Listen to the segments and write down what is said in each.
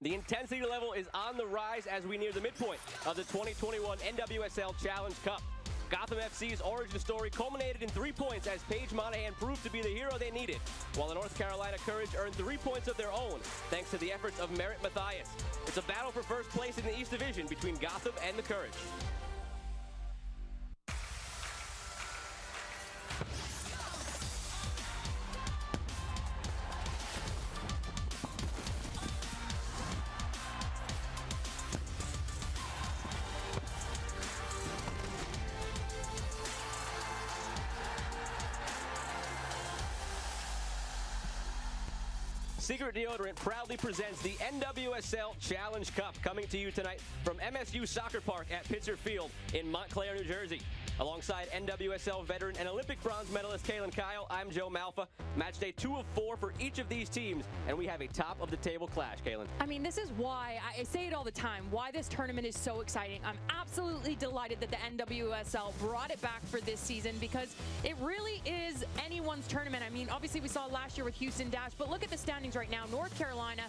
The intensity level is on the rise as we near the midpoint of the 2021 NWSL Challenge Cup. Gotham FC's origin story culminated in 3 points as Paige Monahan proved to be the hero they needed, while the North Carolina Courage earned 3 points of their own, thanks to the efforts of Merritt Mathias. It's a battle for first place in the East Division between Gotham and the Courage. Secret Deodorant proudly presents the NWSL Challenge Cup, coming to you tonight from MSU Soccer Park at Pitzer Field in Montclair, New Jersey. Alongside NWSL veteran and Olympic bronze medalist Kaylin Kyle, I'm Joe Malfa. Match day 2 of 4 for each of these teams, and we have a top-of-the-table clash, Kaylin. I mean, this is why, I say it all the time, why this tournament is so exciting. I'm absolutely delighted that the NWSL brought it back for this season, because it really is anyone's tournament. I mean, obviously we saw last year with Houston Dash, but look at the standings right now. North Carolina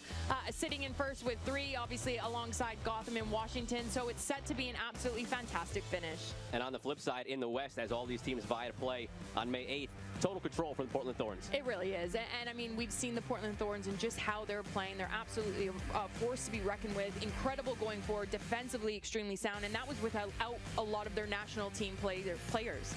sitting in first with 3, obviously alongside Gotham and Washington, so it's set to be an absolutely fantastic finish. And on the flip side, in the West, as all these teams vie to play on May 8th, total control for the Portland Thorns. It really is, and I mean, we've seen the Portland Thorns and just how they're playing. They're absolutely a force to be reckoned with. Incredible going forward, defensively extremely sound, and that was without a lot of their national team players.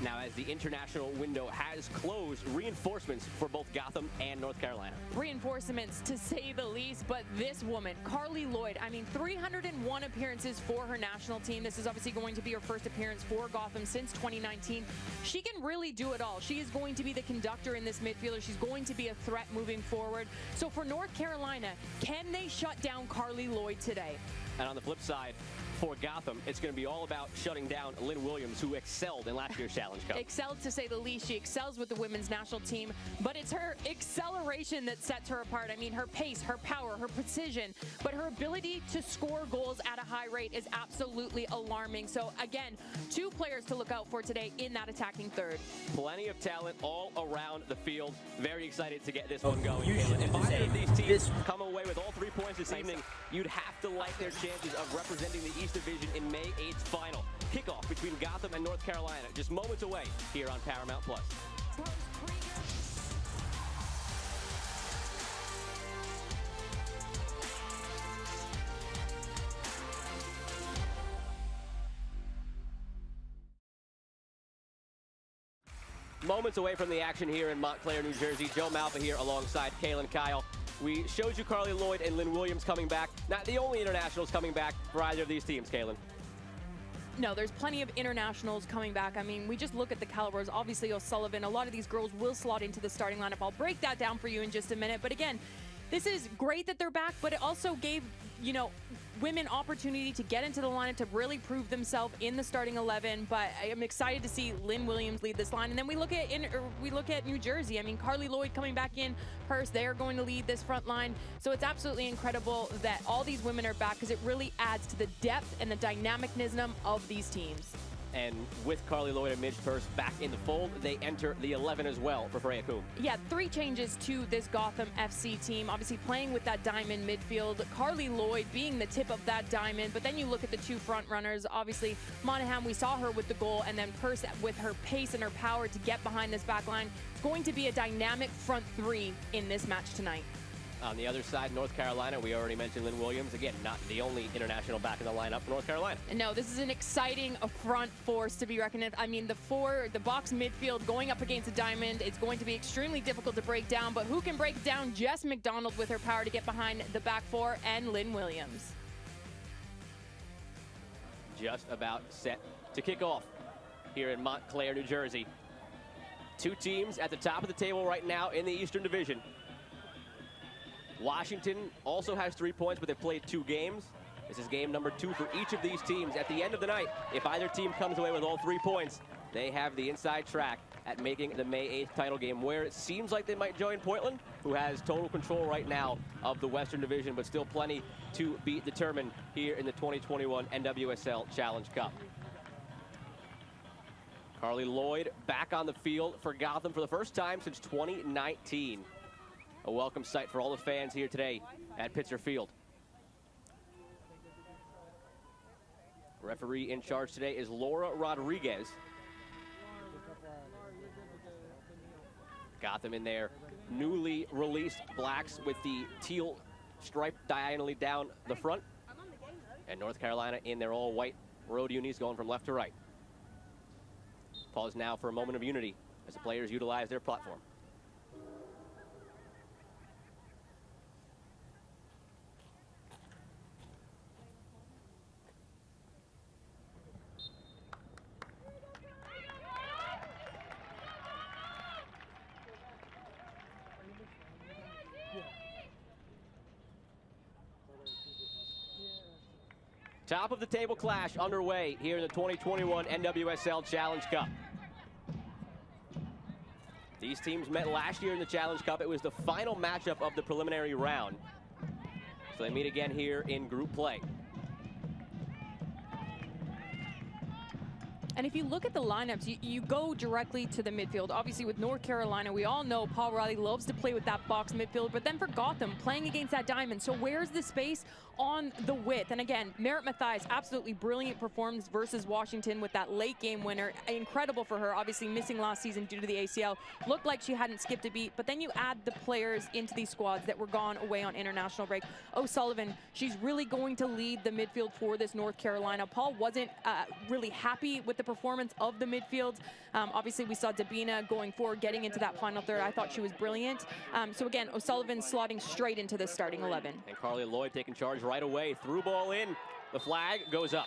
Now, as the international window has closed, reinforcements for both Gotham and North Carolina. Reinforcements, to say the least, but this woman, Carly Lloyd, I mean, 301 appearances for her national team. This is obviously going to be her first appearance for Gotham since 2019. She can really do it all. She is going to be the conductor in this midfielder. She's going to be a threat moving forward. So for North Carolina, can they shut down Carly Lloyd today? And on the flip side, for Gotham, it's going to be all about shutting down Lynn Williams, who excelled in last year's Challenge Cup. Excelled, to say the least. She excels with the women's national team, but it's her acceleration that sets her apart. I mean, her pace, her power, her precision, but her ability to score goals at a high rate is absolutely alarming. So again, 2 players to look out for today in that attacking third. Plenty of talent all around the field. Very excited to get this one going. If either of these teams come away with all 3 points this evening, you'd have to like their chances of representing the East Division in May 8th's final. Kickoff between Gotham and North Carolina, just moments away here on Paramount+. Moments away from the action here in Montclair, New Jersey. Joe Malfa here alongside Kaylin Kyle. We showed you Carly Lloyd and Lynn Williams coming back. Not the only internationals coming back for either of these teams, Kaylin. No, there's plenty of internationals coming back. I mean, we just look at the calibers. Obviously, O'Sullivan, a lot of these girls will slot into the starting lineup. I'll break that down for you in just a minute. But again, this is great that they're back, but it also gave, you know, women opportunity to get into the lineup, to really prove themselves in the starting 11. But I am excited to see Lynn Williams lead this line. And then we look at New Jersey. I mean, Carly Lloyd coming back in first. They are going to lead this front line. So it's absolutely incredible that all these women are back, because it really adds to the depth and the dynamicness of these teams. And with Carly Lloyd and Midge Purse back in the fold, they enter the 11 as well for Freya Coombe. Yeah, 3 changes to this Gotham FC team. Obviously playing with that diamond midfield, Carly Lloyd being the tip of that diamond. But then you look at the 2 front runners. Obviously, Monahan, we saw her with the goal, and then Purse with her pace and her power to get behind this back line. It's going to be a dynamic front 3 in this match tonight. On the other side, North Carolina, we already mentioned Lynn Williams. Again, not the only international back in the lineup for North Carolina. No, this is an exciting front force to be reckoned with. I mean, the box midfield going up against a diamond, it's going to be extremely difficult to break down, but who can break down Jess McDonald with her power to get behind the back 4 and Lynn Williams? Just about set to kick off here in Montclair, New Jersey. 2 teams at the top of the table right now in the Eastern Division. Washington also has 3 points, but they've played 2 games. This is game number 2 for each of these teams. At the end of the night, if either team comes away with all 3 points, they have the inside track at making the May 8th title game, where it seems like they might join Portland, who has total control right now of the Western Division, but still plenty to be determined here in the 2021 NWSL Challenge Cup. Carly Lloyd back on the field for Gotham for the first time since 2019. A welcome sight for all the fans here today at Pitzer Field. Referee in charge today is Laura Rodriguez. Gotham in their newly released blacks with the teal stripe diagonally down the front. And North Carolina in their all-white road unis going from left to right. Pause now for a moment of unity as the players utilize their platform. Top of the table clash underway here in the 2021 NWSL Challenge Cup. These teams met last year in the Challenge Cup. It was the final matchup of the preliminary round. So they meet again here in group play. And if you look at the lineups, you go directly to the midfield. Obviously, with North Carolina, we all know Paul Riley loves to play with that box midfield, but then for Gotham, playing against that diamond. So where's the space on the width? And again, Merritt Mathias, absolutely brilliant performance versus Washington with that late game winner. Incredible for her, obviously missing last season due to the ACL. Looked like she hadn't skipped a beat, but then you add the players into these squads that were gone away on international break. O'Sullivan, she's really going to lead the midfield for this North Carolina. Paul wasn't really happy with the performance of the midfield. Obviously, we saw Dabina going forward, getting into that final third. I thought she was brilliant. So again, O'Sullivan slotting straight into the starting 11. And Carly Lloyd taking charge right away. Through ball in. The flag goes up.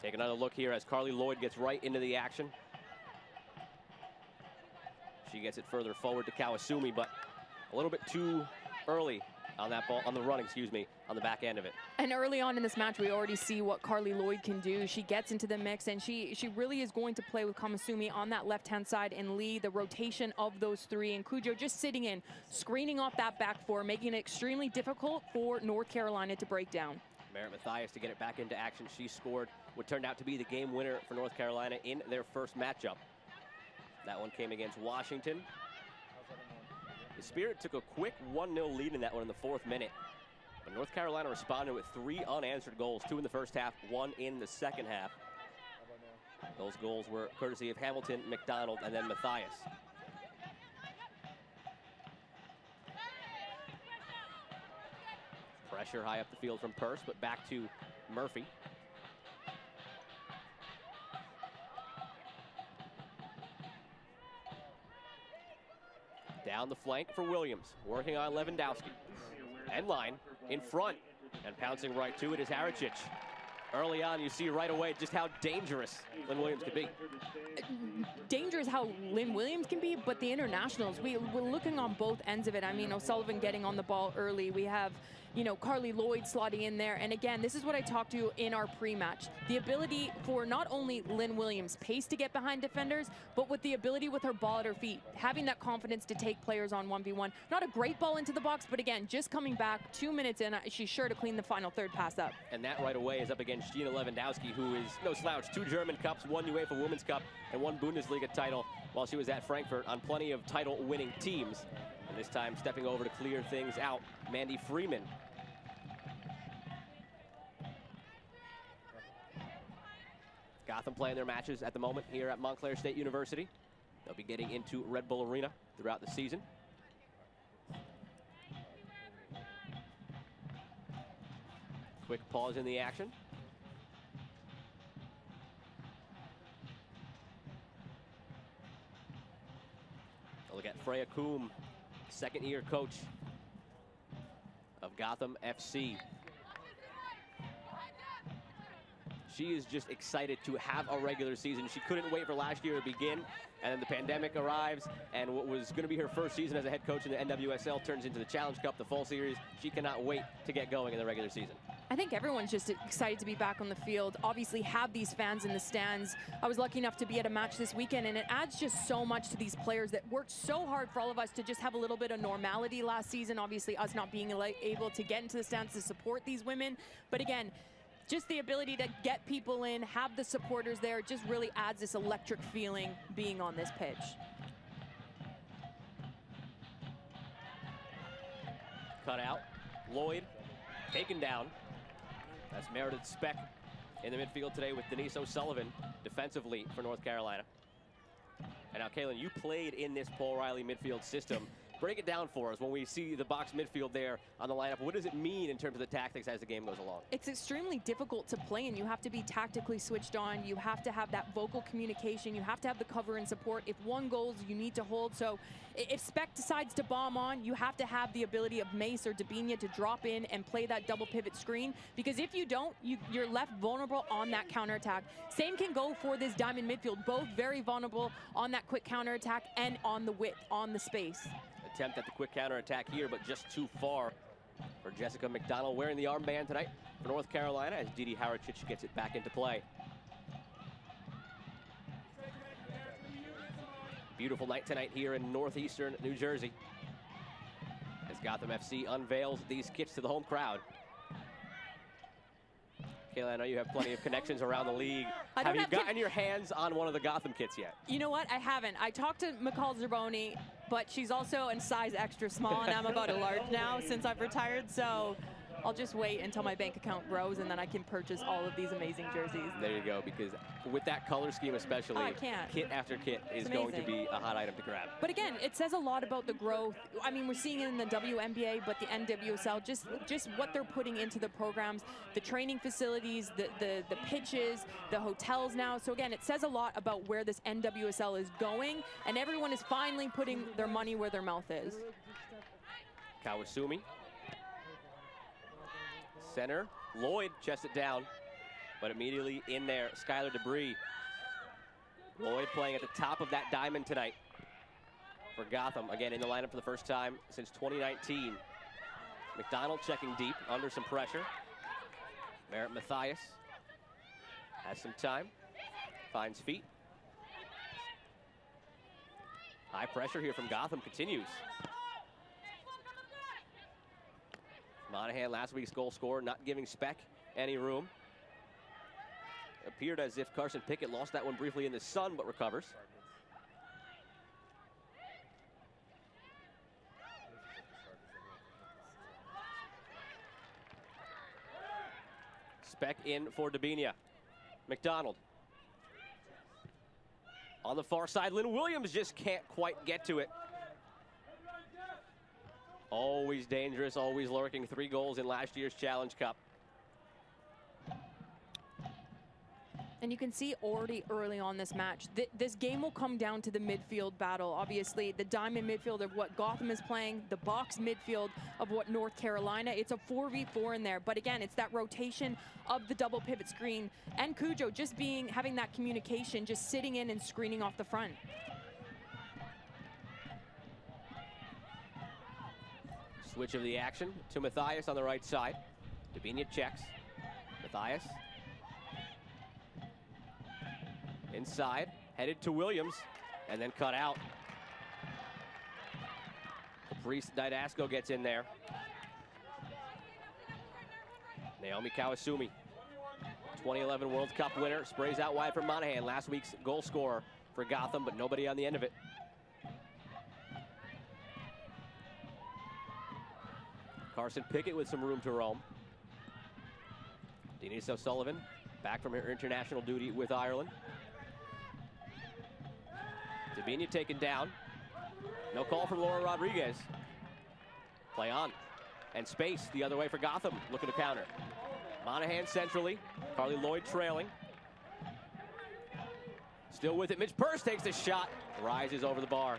Take another look here as Carly Lloyd gets right into the action. She gets it further forward to Kawasumi, but a little bit too early on that ball, on the run, excuse me, on the back end of it. And early on in this match, we already see what Carly Lloyd can do. She gets into the mix, and she really is going to play with Kawasumi on that left-hand side and lead the rotation of those three. And Cujo just sitting in, screening off that back four, making it extremely difficult for North Carolina to break down. Merritt Mathias to get it back into action. She scored what turned out to be the game winner for North Carolina in their first matchup. That one came against Washington. The Spirit took a quick 1-0 lead in that one in the 4th minute. But North Carolina responded with 3 unanswered goals, 2 in the first half, 1 in the second half. Those goals were courtesy of Hamilton, McDonald, and then Mathias. Pressure high up the field from Purse, but back to Murphy. Down the flank for Williams, working on Lewandowski. End line, in front, and pouncing right to it is Haricic. Early on, you see right away just how dangerous Lynn Williams can be. Dangerous how Lynn Williams can be, but the internationals, we're looking on both ends of it. I mean, O'Sullivan getting on the ball early. We have, you know, Carly Lloyd slotting in there. And again, this is what I talked to in our pre-match. The ability for not only Lynn Williams' pace to get behind defenders, but with the ability with her ball at her feet, having that confidence to take players on 1v1. Not a great ball into the box, but again, just coming back 2 minutes in, she's sure to clean the final third pass up. And that right away is up against Gina Lewandowski, who is no slouch. 2 German Cups, 1 UEFA Women's Cup, and 1 Bundesliga title while she was at Frankfurt on plenty of title-winning teams. And this time stepping over to clear things out, Mandy Freeman. Gotham playing their matches at the moment here at Montclair State University. They'll be getting into Red Bull Arena throughout the season. Quick pause in the action. Look at Freya Coombe, second-year coach of Gotham FC. She is just excited to have a regular season. She couldn't wait for last year to begin, and then the pandemic arrives, and what was going to be her first season as a head coach in the NWSL turns into the Challenge Cup, the fall series. She cannot wait to get going in the regular season. I think everyone's just excited to be back on the field. Obviously have these fans in the stands. I was lucky enough to be at a match this weekend, and it adds just so much to these players that worked so hard for all of us to just have a little bit of normality last season. Obviously us not being able to get into the stands to support these women. But again, just the ability to get people in, have the supporters there, just really adds this electric feeling being on this pitch. Cut out. Lloyd taken down. That's Meredith Speck in the midfield today with Denise O'Sullivan defensively for North Carolina. And now, Kaylin, you played in this Paul Riley midfield system. Break it down for us when we see the box midfield there on the lineup. What does it mean in terms of the tactics as the game goes along? It's extremely difficult to play, and you have to be tactically switched on. You have to have that vocal communication. You have to have the cover and support. If one goes, you need to hold. So if Speck decides to bomb on, you have to have the ability of Mace or Dabinia to drop in and play that double pivot screen. Because if you don't, you're left vulnerable on that counterattack. Same can go for this diamond midfield. Both very vulnerable on that quick counterattack and on the width, on the space. Attempt at the quick counterattack here, but just too far for Jessica McDonald, wearing the armband tonight for North Carolina as Didi Harachich gets it back into play. Beautiful night tonight here in northeastern New Jersey as Gotham FC unveils these kits to the home crowd. Kayla, I know you have plenty of connections around the league. Have you gotten your hands on one of the Gotham kits yet? You know what? I haven't. I talked to McCall Zerboni, but she's also in size extra small, and I'm about a large now since I've retired, so I'll just wait until my bank account grows, and then I can purchase all of these amazing jerseys. There you go, because with that color scheme especially, kit after kit is going to be a hot item to grab. But again, it says a lot about the growth. I mean, we're seeing it in the WNBA, but the NWSL, just what they're putting into the programs, the training facilities, the pitches, the hotels now. So again, it says a lot about where this NWSL is going, and everyone is finally putting their money where their mouth is. Kawasumi. Center, Lloyd chests it down, but immediately in there, Skylar Debris. Lloyd playing at the top of that diamond tonight for Gotham. Again, in the lineup for the first time since 2019. McDonald checking deep, under some pressure. Merritt Mathias has some time, finds feet. High pressure here from Gotham continues. Monahan, last week's goal scorer, not giving Speck any room. Appeared as if Carson Pickett lost that one briefly in the sun, but recovers. Speck in for Dabinia. McDonald. On the far side, Lynn Williams just can't quite get to it. Always dangerous, always lurking. 3 goals in last year's Challenge Cup. And you can see already early on this match, this game will come down to the midfield battle. Obviously, the diamond midfield of what Gotham is playing, the box midfield of what North Carolina. It's a 4v4 in there. But again, it's that rotation of the double pivot screen. And Cujo just having that communication, just sitting in and screening off the front. Switch of the action to Mathias on the right side. Dabinia checks. Mathias. Inside, headed to Williams, and then cut out. Caprice Didasco gets in there. Naomi Kawasumi, 2011 World Cup winner, sprays out wide from Monahan, last week's goal scorer for Gotham, but nobody on the end of it. Carson Pickett with some room to roam. Denise O'Sullivan back from her international duty with Ireland. Dabinia taken down. No call from Laura Rodriguez. Play on. And space the other way for Gotham, looking to counter. Monahan centrally. Carly Lloyd trailing. Still with it. Mitch Purse takes the shot. Rises over the bar.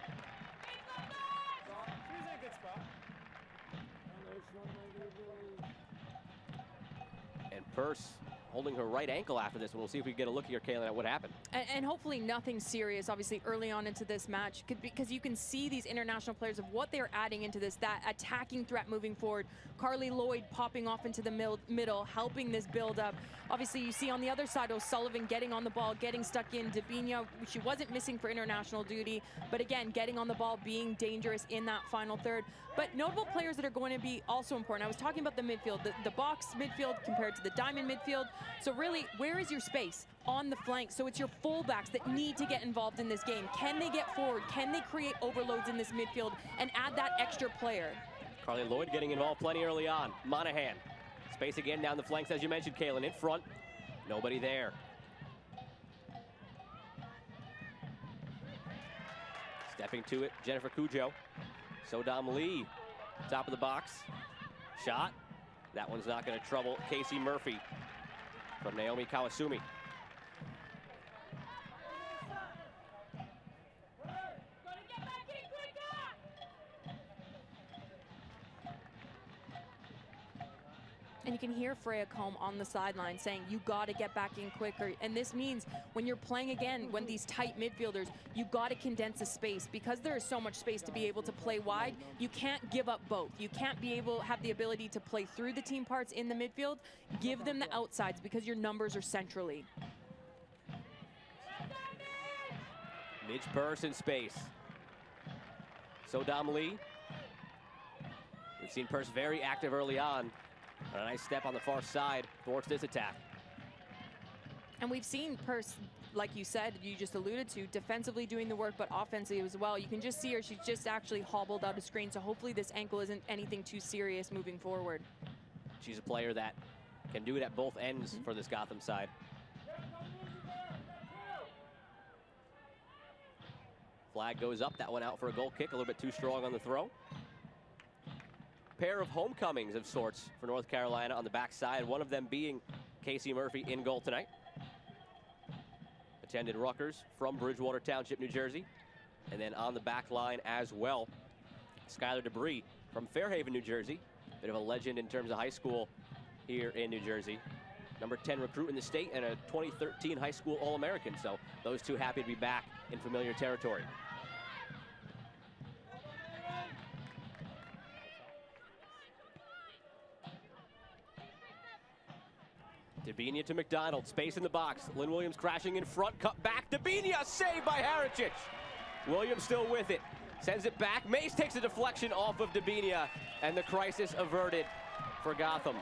And Purse holding her right ankle after this one. We'll see if we get a look here, Kaylin, at what happened. And hopefully nothing serious, obviously, early on into this match, because you can see these international players of what they're adding into this, that attacking threat moving forward. Carly Lloyd popping off into the middle, helping this build up. Obviously, you see on the other side, O'Sullivan getting on the ball, getting stuck in. Dabinia, she wasn't missing for international duty, but again, getting on the ball, being dangerous in that final third. But notable players that are going to be also important. I was talking about the midfield, the box midfield compared to the diamond midfield. So really, where is your space? On the flank. So it's your fullbacks that need to get involved in this game. Can they get forward? Can they create overloads in this midfield and add that extra player? Carly Lloyd getting involved plenty early on. Monahan. Space again down the flanks, as you mentioned, Kaylin. In front. Nobody there. Stepping to it, Jennifer Cujo. Sodam Lee, top of the box. Shot. That one's not going to trouble Casey Murphy from Naomi Kawasumi. And you can hear Freya Combe on the sideline saying, you got to get back in quicker. And this means when you're playing again, when these tight midfielders, you got to condense the space. Because there is so much space to be able to play wide, you can't give up both. You can't have the ability to play through the team parts in the midfield. Give them the outsides because your numbers are centrally. Midge Purse in space. Sodam Lee. We've seen Purse very active early on. A nice step on the far side towards this attack. And we've seen Purse, like you said, you just alluded to, defensively doing the work, but offensively as well. You can just see her, she's just actually hobbled out of screen, so hopefully this ankle isn't anything too serious moving forward. She's a player that can do it at both ends for this Gotham side. Flag goes up, that one out for a goal kick, a little bit too strong on the throw. Pair of homecomings of sorts for North Carolina on the backside, one of them being Casey Murphy in goal tonight. Attended Rutgers from Bridgewater Township, New Jersey. And then on the back line as well, Skylar Debris from Fairhaven, New Jersey. Bit of a legend in terms of high school here in New Jersey. Number 10 recruit in the state and a 2013 high school All-American. So those two happy to be back in familiar territory. Dabinia to McDonald, space in the box. Lynn Williams crashing in front, cut back. Dabinia, saved by Haricic. Williams still with it, sends it back. Mace takes a deflection off of Dabinia, and the crisis averted for Gotham.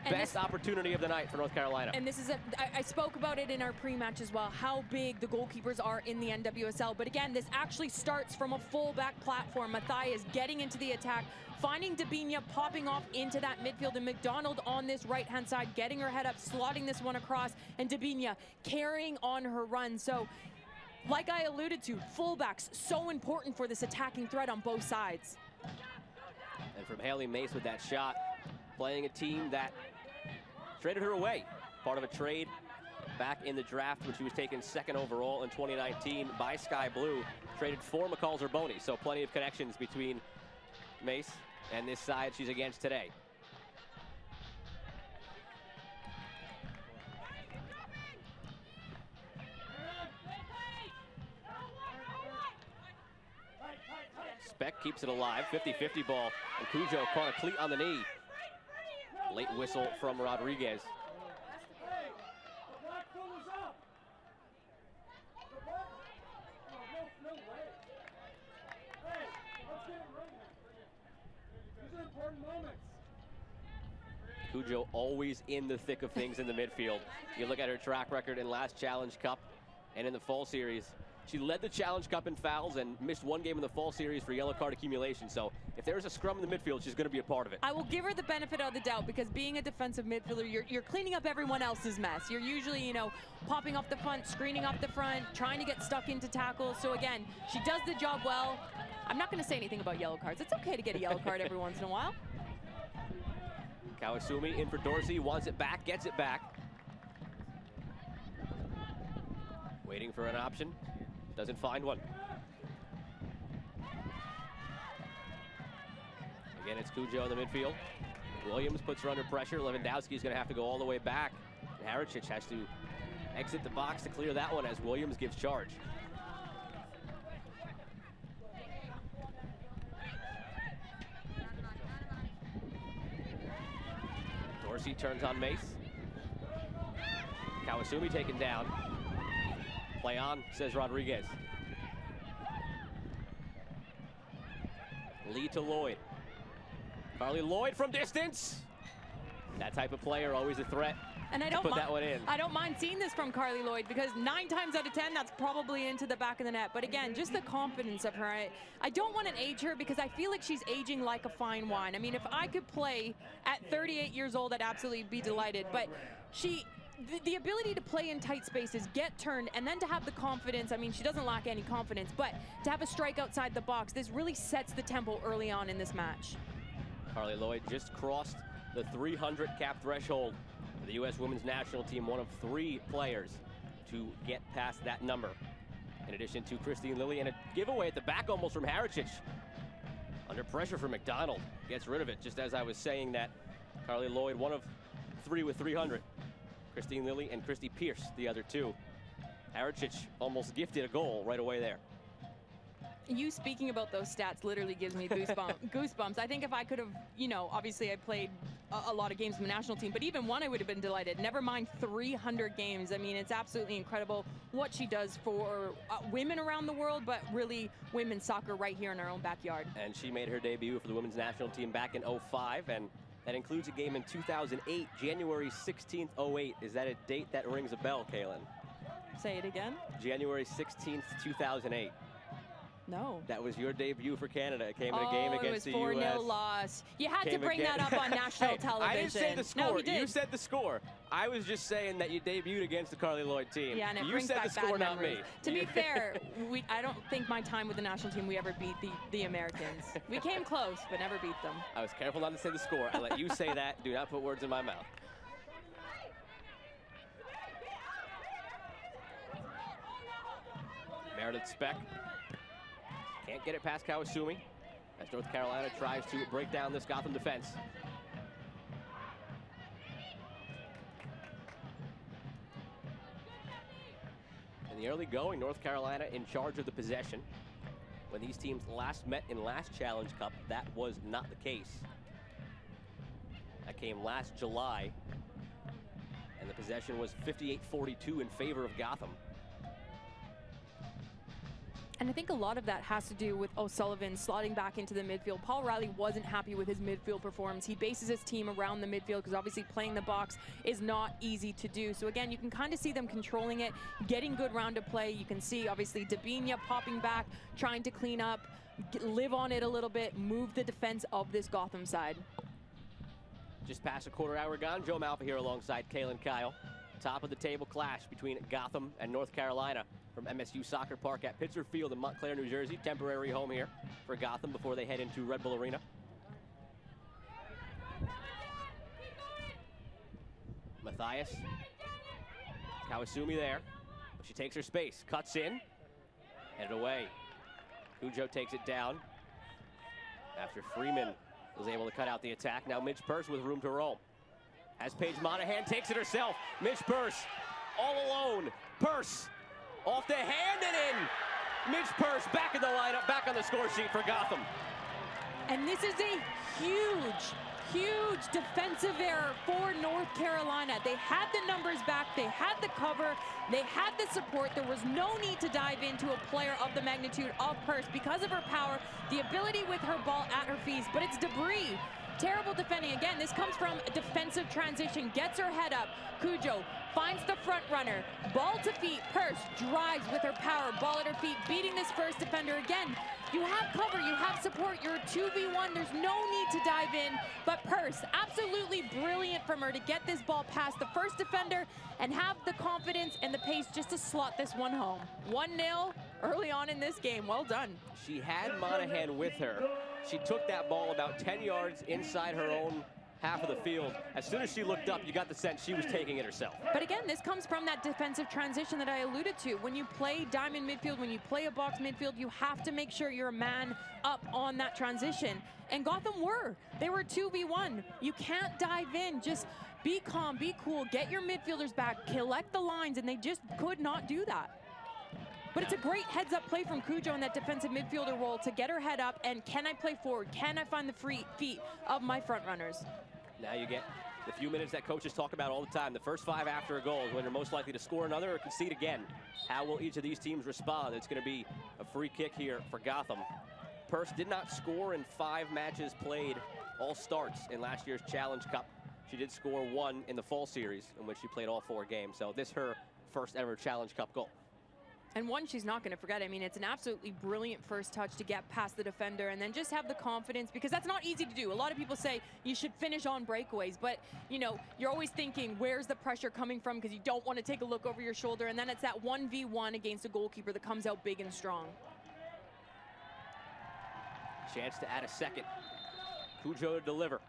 And best opportunity of the night for North Carolina. And this is I spoke about it in our pre-match as well, how big the goalkeepers are in the NWSL. But again, this actually starts from a full-back platform. Matthias getting into the attack, finding Dabinia, popping off into that midfield, and McDonald on this right-hand side, getting her head up, slotting this one across, and Dabinia carrying on her run. So, like I alluded to, fullbacks, so important for this attacking threat on both sides. And from Haley Mace with that shot, playing a team that traded her away. Part of a trade back in the draft when she was taken second overall in 2019 by Sky Blue. Traded for McCall Zerboni, so plenty of connections between Mace and this side she's against today. Speck keeps it alive, 50-50 ball, and Cujo caught a cleat on the knee. Late whistle from Rodriguez. Cujo always in the thick of things in the midfield. You look at her track record in last Challenge Cup and in the fall series. She led the Challenge Cup in fouls and missed one game in the fall series for yellow card accumulation. So if there's a scrum in the midfield, she's going to be a part of it. I will give her the benefit of the doubt because being a defensive midfielder, you're cleaning up everyone else's mess. You're usually, you know, popping off the front, screening off the front, trying to get stuck into tackles. So again, she does the job well. I'm not going to say anything about yellow cards. It's okay to get a yellow card every once in a while. Kawasumi in for Dorsey, wants it back, gets it back. Waiting for an option. Doesn't find one. Again, it's Cujo in the midfield. Williams puts her under pressure. Lewandowski's going to have to go all the way back. And Haricic has to exit the box to clear that one as Williams gives charge. Dorsey turns on Mace. Kawasumi taken down. Play on, says Rodriguez. Lee to Lloyd. Carly Lloyd from distance. That type of player, always a threat And I to put that one in. I don't mind seeing this from Carly Lloyd, because 9 times out of 10, that's probably into the back of the net. But again, just the confidence of her. I don't want to age her, because I feel like she's aging like a fine wine. I mean, if I could play at 38 years old, I'd absolutely be delighted. But the ability to play in tight spaces, get turned, and then to have the confidence. I mean, she doesn't lack any confidence, but to have a strike outside the box, this really sets the tempo early on in this match. Carly Lloyd just crossed the 300 cap threshold for the U.S. women's national team, one of 3 players to get past that number. In addition to Christine Lilly, and a giveaway at the back almost from Haricic. Under pressure from McDonald, gets rid of it, just as I was saying that. Carly Lloyd, one of 3 with 300. Christine Lilly and Christy Pierce, the other 2. Haricic almost gifted a goal right away there. You speaking about those stats literally gives me goosebumps. I think if I could have, you know, obviously I played a lot of games with the national team, but even one I would have been delighted. Never mind 300 games. I mean, it's absolutely incredible what she does for women around the world, but really women's soccer right here in our own backyard. And she made her debut for the women's national team back in '05, and that includes a game in 2008, January 16th, '08. Is that a date that rings a bell, Kaylin? Say it again. January 16th, 2008. No. That was your debut for Canada. It came in a game against the U.S. It was 4-0 loss. You had to bring that up on national television. I didn't say the score. No, he did. You said the score. I was just saying that you debuted against the Carly Lloyd team. Yeah, and it you brings said back the score, bad not memories. me. To be fair, I don't think my time with the national team we ever beat the Americans. We came close, but never beat them. I was careful not to say the score. I let you say that. Do not put words in my mouth. Meredith Speck can't get it past Kawasumi as North Carolina tries to break down this Gotham defense. In the early going, North Carolina in charge of the possession. When these teams last met in last Challenge Cup, that was not the case. That came last July, and the possession was 58-42 in favor of Gotham. And I think a lot of that has to do with O'Sullivan slotting back into the midfield. Paul Riley wasn't happy with his midfield performance. He bases his team around the midfield because obviously playing the box is not easy to do. So again, you can kind of see them controlling it, getting good round of play. You can see obviously Dabinia popping back, trying to clean up, live on it a little bit, move the defense of this Gotham side. Just past a quarter hour gone. Joe Malfa here alongside Kaylin Kyle. Top of the table clash between Gotham and North Carolina from MSU Soccer Park at Pitzer Field in Montclair, New Jersey. Temporary home here for Gotham before they head into Red Bull Arena. Matthias. Kawasumi there. She takes her space, cuts in, headed away. Cujo takes it down after Freeman was able to cut out the attack. Now Midge Purse with room to roam. As Paige Monahan takes it herself. Midge Purse all alone. Purse off the hand and in. Midge Purse back in the lineup, back on the score sheet for Gotham. And this is a huge defensive error for North Carolina. They had the numbers back, they had the cover, they had the support. There was no need to dive into a player of the magnitude of Purse because of her power, the ability with her ball at her feet, but it's debris. Terrible defending. Again, this comes from a defensive transition. Gets her head up. Cujo finds the front runner. Ball to feet. Purse drives with her power. Ball at her feet. Beating this first defender. Again, you have cover. You have support. You're a 2v1. There's no need to dive in. But Purse, absolutely brilliant from her to get this ball past the first defender and have the confidence and the pace just to slot this one home. 1-0 early on in this game. Well done. She had Monahan with her. She took that ball about 10 yards inside her own half of the field. As soon as she looked up, you got the sense she was taking it herself. But again, this comes from that defensive transition that I alluded to. When you play diamond midfield, when you play a box midfield, you have to make sure you're a man up on that transition. And Gotham were. They were 2v1. You can't dive in. Just be calm, be cool, get your midfielders back, collect the lines, and they just could not do that. But it's a great heads-up play from Cujo in that defensive midfielder role to get her head up and can I play forward? Can I find the free feet of my front runners? Now you get the few minutes that coaches talk about all the time. The first 5 after a goal is when they're most likely to score another or concede again. How will each of these teams respond? It's going to be a free kick here for Gotham. Purse did not score in 5 matches played, all starts in last year's Challenge Cup. She did score 1 in the fall series in which she played all 4 games. So this her first ever Challenge Cup goal. And one she's not going to forget. I mean, it's an absolutely brilliant first touch to get past the defender and then just have the confidence, because that's not easy to do. A lot of people say you should finish on breakaways, but you know, you're always thinking, where's the pressure coming from? Because you don't want to take a look over your shoulder, and then it's that 1v1 against a goalkeeper that comes out big and strong. Chance to add a second. Cujo to deliver.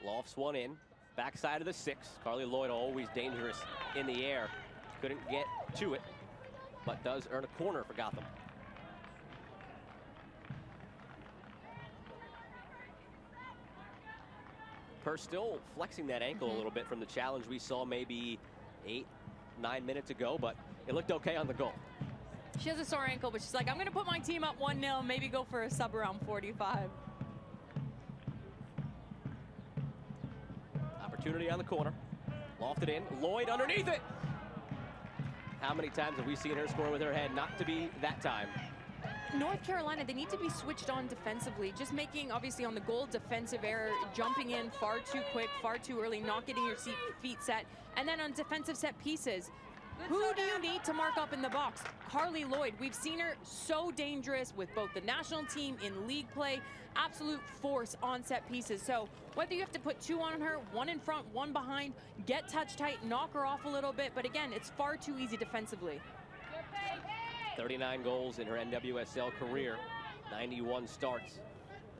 Lofts one in. Backside of the 6. Carly Lloyd always dangerous in the air. Couldn't get to it, but does earn a corner for Gotham. Purse still flexing that ankle a little bit from the challenge we saw maybe 8-9 minutes ago, but it looked okay on the goal. She has a sore ankle, but she's like, I'm going to put my team up 1-0, maybe go for a sub around 45. Opportunity on the corner. Lofted in. Lloyd underneath it. How many times have we seen her score with her head? Not to be that time. North Carolina, they need to be switched on defensively. Just making, obviously, on the goal, defensive error, jumping in far too quick, far too early, not getting your feet set. And then on defensive set pieces, who do you need to mark up in the box? Carly Lloyd. We've seen her so dangerous with both the national team in league play, absolute force on set pieces. So whether you have to put 2 on her, 1 in front, 1 behind, get touch tight, knock her off a little bit. But again, it's far too easy defensively. 39 goals in her NWSL career, 91 starts.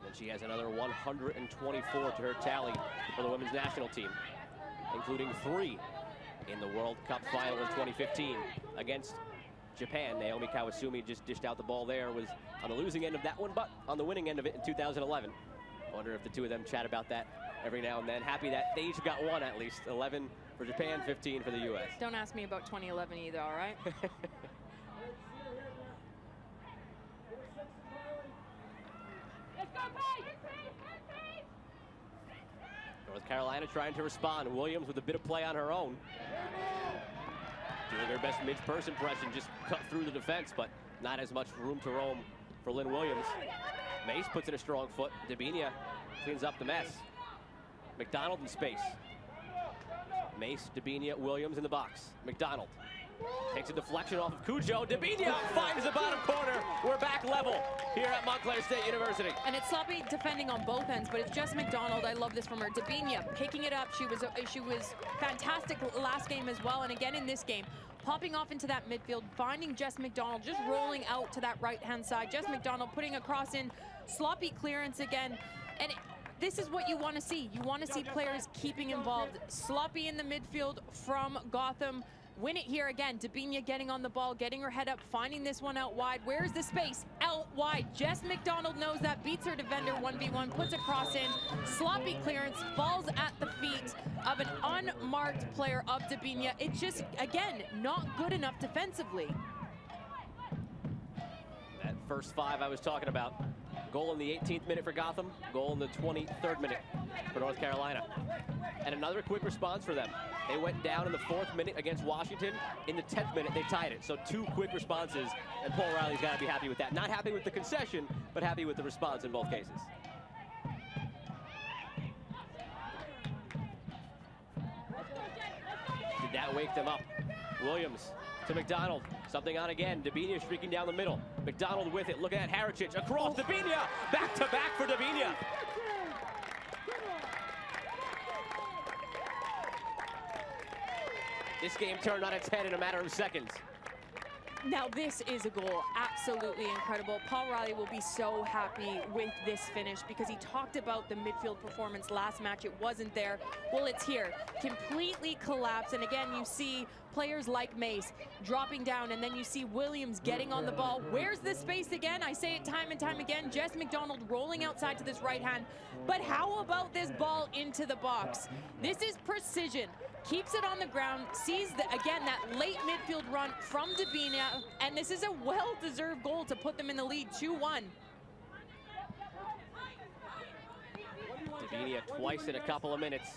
And she has another 124 to her tally for the women's national team, including 3 in the World Cup final in 2015 against Japan. Naomi Kawasumi just dished out the ball there, was on the losing end of that one, but on the winning end of it in 2011. Wonder if the two of them chat about that every now and then. Happy that they each got 1 at least. 11 for Japan, 15 for the U.S. Don't ask me about 2011 either, all right? North Carolina trying to respond. Williams with a bit of play on her own. Doing her best Midge Purse impression, just cut through the defense, but not as much room to roam for Lynn Williams. Mace puts in a strong foot. Dabinia cleans up the mess. McDonald in space. Mace, Dabinia, Williams in the box. McDonald takes a deflection off of Cujo. Dabinia finds the bottom corner. We're back level here at Montclair State University. And it's sloppy defending on both ends, but it's just McDonald. I love this from her. Dabinia picking it up. She was fantastic last game as well, and again in this game. Popping off into that midfield, finding Jess McDonald, just rolling out to that right-hand side. Jess McDonald putting a cross in, sloppy clearance again. And this is what you want to see. You want to see players keeping involved. Sloppy in the midfield from Gotham. Win it here again. Dabinia getting on the ball, getting her head up, finding this one out wide. Where's the space? Out wide. Jess McDonald knows that, beats her defender 1v1, puts a cross in. Sloppy clearance, falls at the feet of an unmarked player of Dabinia. It's just, again, not good enough defensively. That first 5 I was talking about. Goal in the 18th minute for Gotham, goal in the 23rd minute for North Carolina. And another quick response for them. They went down in the 4th minute against Washington. In the 10th minute, they tied it. So 2 quick responses, and Paul Riley's got to be happy with that. Not happy with the concession, but happy with the response in both cases. Did that wake them up? Williams to McDonald. Something on again. Dabinia streaking down the middle. McDonald with it. Look at that. Haricic across. Dabinia. Back to back for Dabinia. This game turned on its head in a matter of seconds. Now this is a goal, absolutely incredible. Paul Riley will be so happy with this finish because he talked about the midfield performance last match. It wasn't there. Well, it's here. Completely collapsed. And again, you see players like Mace dropping down, and then you see Williams getting on the ball. Where's the space again? I say it time and time again. Jess McDonald rolling outside to this right hand. But how about this ball into the box? This is precision. Keeps it on the ground, sees, again, that late midfield run from Dabinia, and this is a well-deserved goal to put them in the lead, 2-1. Dabinia twice in a couple of minutes,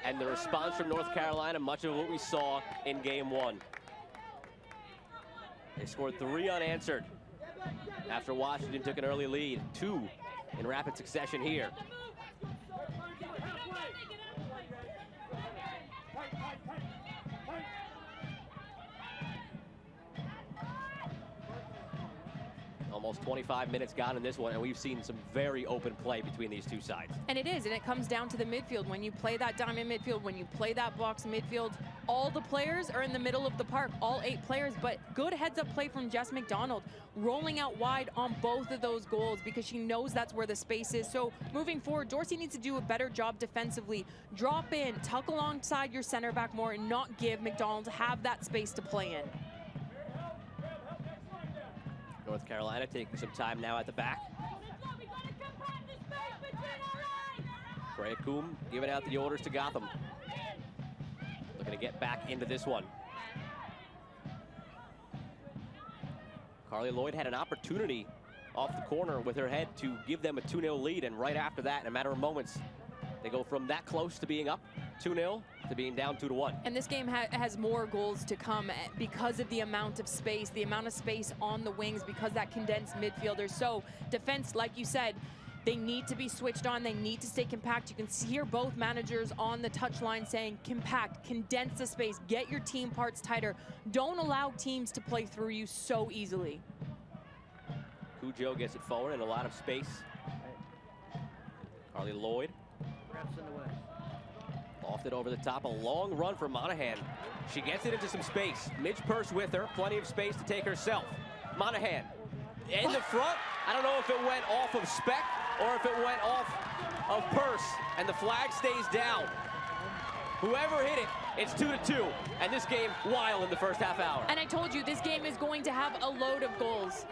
and the response from North Carolina, much of what we saw in game 1. They scored 3 unanswered after Washington took an early lead, 2 in rapid succession here. Almost 25 minutes gone in this one, and we've seen some very open play between these two sides. And it is, and it comes down to the midfield. When you play that diamond midfield, when you play that box midfield, all the players are in the middle of the park, all 8 players, but good heads-up play from Jess McDonald, rolling out wide on both of those goals because she knows that's where the space is. So moving forward, Dorsey needs to do a better job defensively. Drop in, tuck alongside your center back more, and not give McDonald have that space to play in. North Carolina taking some time now at the back. Freya Coombe giving out the orders to Gotham. Looking to get back into this one. Carly Lloyd had an opportunity off the corner with her head to give them a 2-0 lead, and right after that, in a matter of moments, they go from that close to being up 2-0 to being down 2-1. And this game has more goals to come because of the amount of space on the wings, because that condensed midfielder. So defense, like you said, they need to be switched on. They need to stay compact. You can hear both managers on the touchline saying, compact, condense the space, get your team parts tighter. Don't allow teams to play through you so easily. Cujo gets it forward in a lot of space. Carly Lloyd. Lofted over the top, a long run for Monahan. She gets it into some space. Midge Purse with her, plenty of space to take herself. Monahan in the front. I don't know if it went off of Speck or if it went off of Purse, and the flag stays down. Whoever hit it, it's 2-2, and this game wild in the first half hour. And I told you, this game is going to have a load of goals.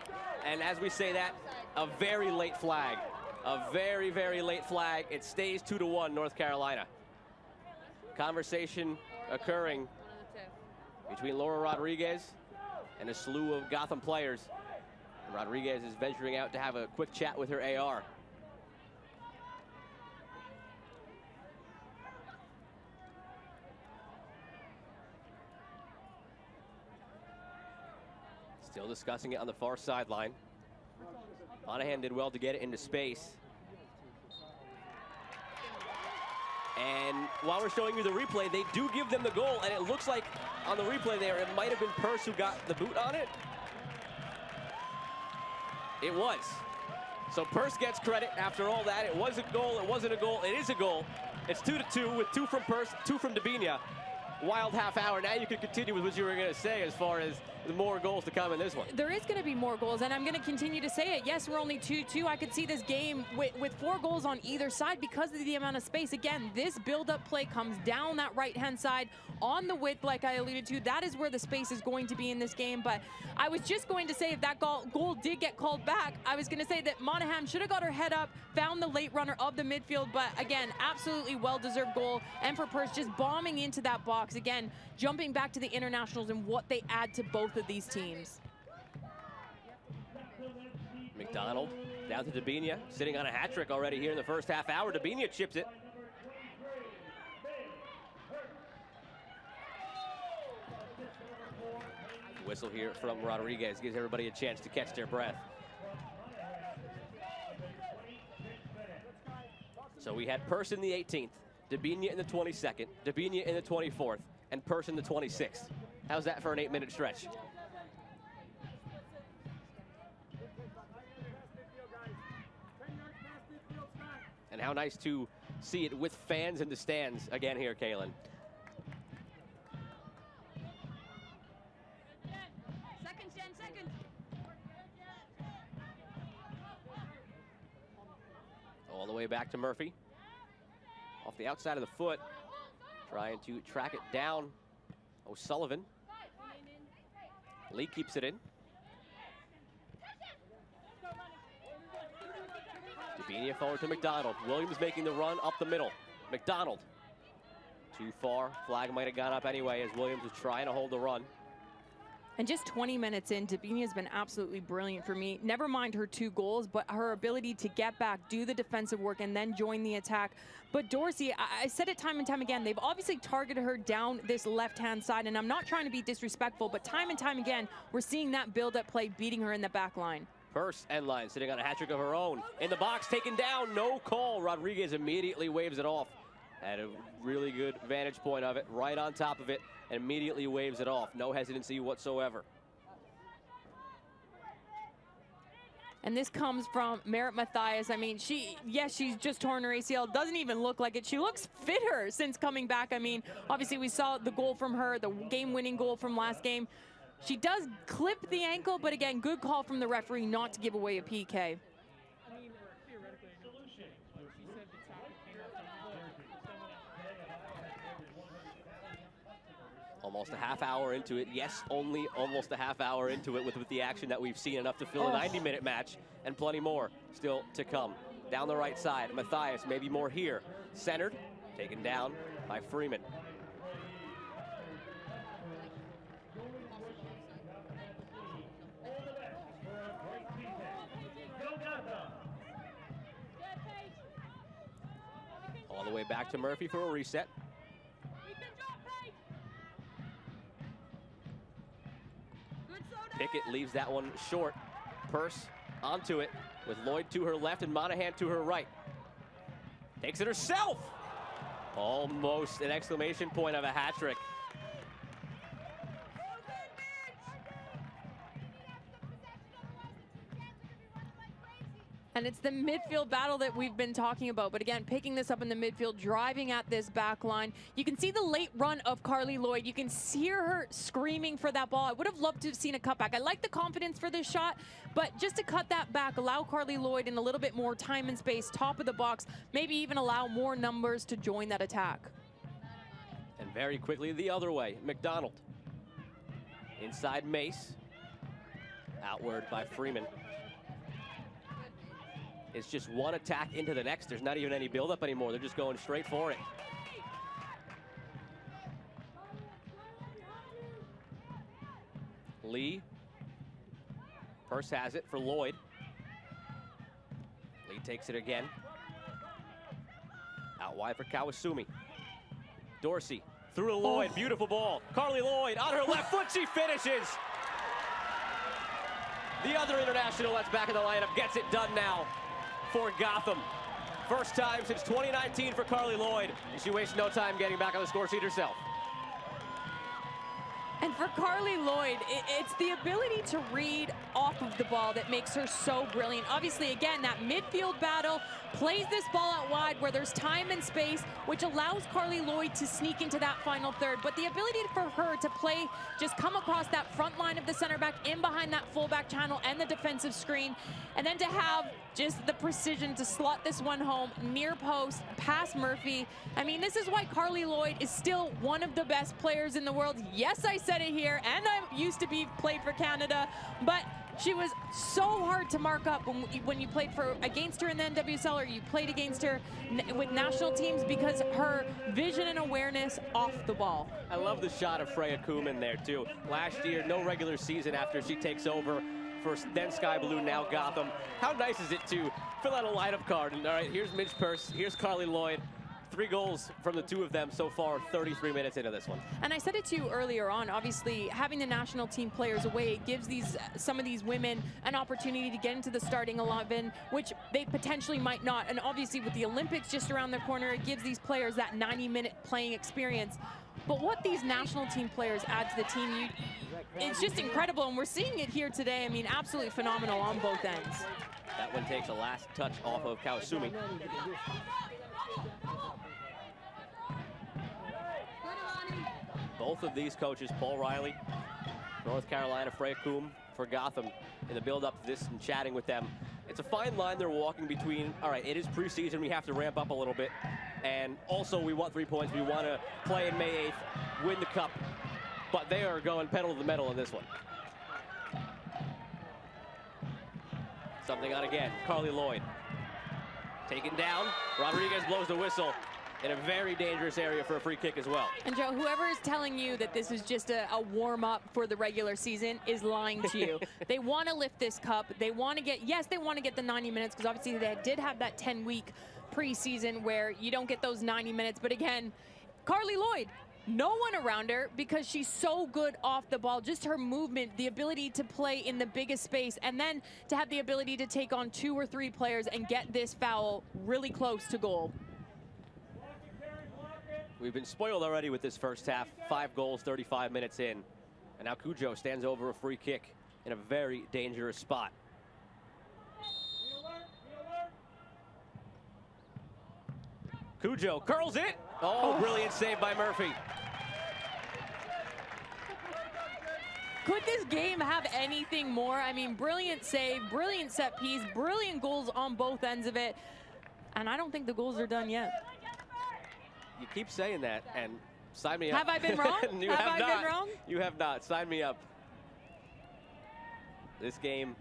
And as we say that, a very late flag. A very, very late flag. It stays 2-1 North Carolina. Conversation occurring between Laura Rodriguez and a slew of Gotham players. And Rodriguez is venturing out to have a quick chat with her AR. Still discussing it on the far sideline. Monahan did well to get it into space. And while we're showing you the replay, they do give them the goal, and it looks like on the replay there, it might have been Purse who got the boot on it. It was. So Purse gets credit after all that. It was a goal, it wasn't a goal, it is a goal. It's 2-2 with 2 from Purse, 2 from Dabinia. Wild half hour. Now you can continue with what you were going to say as far as more goals to come in this one. There is going to be more goals, and I'm going to continue to say it. Yes, we're only 2-2. I could see this game with 4 goals on either side because of the amount of space. Again, this build-up play comes down that right-hand side on the width, like I alluded to. That is where the space is going to be in this game. But I was just going to say, if that goal did get called back, I was going to say that Monahan should have got her head up, found the late runner of the midfield. But again, absolutely well-deserved goal. And for Purse, just bombing into that box. Again, jumping back to the internationals and what they add to both of these teams. McDonald down to Dabinia, sitting on a hat trick already here in the first half hour. Dabinia chips it. Whistle here from Rodriguez gives everybody a chance to catch their breath. So we had Purse in the 18th, Dabinia in the 22nd, Dabinia in the 24th, and Purse in the 26th. How's that for an 8-minute stretch? And how nice to see it with fans in the stands again here, Kaylin. All the way back to Murphy. Off the outside of the foot. Trying to track it down. O'Sullivan. Lee keeps it in. Dabinia forward to McDonald. Williams making the run up the middle. McDonald. Too far. Flag might have gone up anyway as Williams was trying to hold the run. And just 20 minutes in, Dabinia has been absolutely brilliant for me. Never mind her 2 goals, but her ability to get back, do the defensive work, and then join the attack. But Dorsey, I said it time and time again, they've obviously targeted her down this left-hand side, and I'm not trying to be disrespectful, but time and time again, we're seeing that build-up play beating her in the back line. Purse end line sitting on a hat trick of her own. In the box, taken down, no call. Rodriguez immediately waves it off. Had a really good vantage point of it, right on top of it, and immediately waves it off. No hesitancy whatsoever. And this comes from Merritt Mathias. I mean, yes, she's just torn her ACL. Doesn't even look like it. She looks fitter since coming back. I mean, obviously we saw the goal from her, the game-winning goal from last game. She does clip the ankle, but again, good call from the referee not to give away a PK. Almost a half hour into it. Yes, only almost a half hour into it with the action that we've seen, enough to fill a 90-minute match, and plenty more still to come. Down the right side, Mathias, maybe more here. Centered, taken down by Freeman. All the way back to Murphy for a reset. Pickett leaves that one short. Purse onto it with Lloyd to her left and Monahan to her right. Takes it herself. Almost an exclamation point of a hat trick. And it's the midfield battle that we've been talking about. But again, picking this up in the midfield, driving at this back line. You can see the late run of Carly Lloyd. You can hear her screaming for that ball. I would have loved to have seen a cutback. I like the confidence for this shot, but just to cut that back, allow Carly Lloyd in a little bit more time and space, top of the box, maybe even allow more numbers to join that attack. And very quickly the other way, McDonald. Inside Mace. Outward by Freeman. It's just one attack into the next. There's not even any buildup anymore. They're just going straight for it. Lee. Purse has it for Lloyd. Lee takes it again. Out wide for Kawasumi. Dorsey through to Lloyd. Beautiful ball. Carly Lloyd on her left foot. She finishes. The other international that's back in the lineup gets it done now for Gotham. First time since 2019 for Carly Lloyd. She wastes no time getting back on the score sheet herself. And for Carly Lloyd, it's the ability to read off of the ball that makes her so brilliant. Obviously, again, that midfield battle, plays this ball out wide where there's time and space, which allows Carly Lloyd to sneak into that final third. But the ability for her to play, just come across that front line of the center back, in behind that fullback channel and the defensive screen, and then to have just the precision to slot this one home, near post, past Murphy. I mean, this is why Carly Lloyd is still one of the best players in the world. Yes, I said it here, and I used to be played for Canada, but she was so hard to mark up when you played against her in the NWSL, or you played against her with national teams, because her vision and awareness off the ball. I love the shot of Freya Kuhlman there too. Last year, no regular season after she takes over for then Sky Blue, now Gotham. How nice is it to fill out a lineup card? And all right, here's Midge Purse, here's Carly Lloyd. 3 goals from the two of them so far, 33 minutes into this one. And I said it to you earlier on, obviously having the national team players away, it gives some of these women an opportunity to get into the starting 11, which they potentially might not. And obviously with the Olympics just around the corner, it gives these players that 90-minute playing experience. But what these national team players add to the team, it's just incredible. And we're seeing it here today. I mean, absolutely phenomenal on both ends. That one takes a last touch off of Kawasumi. Both of these coaches, Paul Riley, North Carolina, Freya Kuhlman for Gotham, in the build-up to this and chatting with them. It's a fine line they're walking between, all right, it is preseason, we have to ramp up a little bit, and also we want 3 points, we want to play in May 8th, win the cup, but they are going pedal to the metal in this one. Something on again, Carly Lloyd. Taken down, Rodriguez blows the whistle. In a very dangerous area for a free kick as well. And Joe, whoever is telling you that this is just a warm-up for the regular season is lying to you. They want to lift this cup. They want to get, yes, they want to get the 90 minutes, because obviously they did have that 10-week preseason where you don't get those 90 minutes. But again, Carly Lloyd, no one around her, because she's so good off the ball. Just her movement, the ability to play in the biggest space, and then to have the ability to take on 2 or 3 players and get this foul really close to goal. We've been spoiled already with this first half. 5 goals, 35 minutes in. And now Cujo stands over a free kick in a very dangerous spot. Cujo curls it. Oh, brilliant save by Murphy. Could this game have anything more? I mean, brilliant save, brilliant set piece, brilliant goals on both ends of it. And I don't think the goals are done yet. You keep saying that, and sign me up. Have I been wrong? Have I been wrong? You have not. Sign me up. This game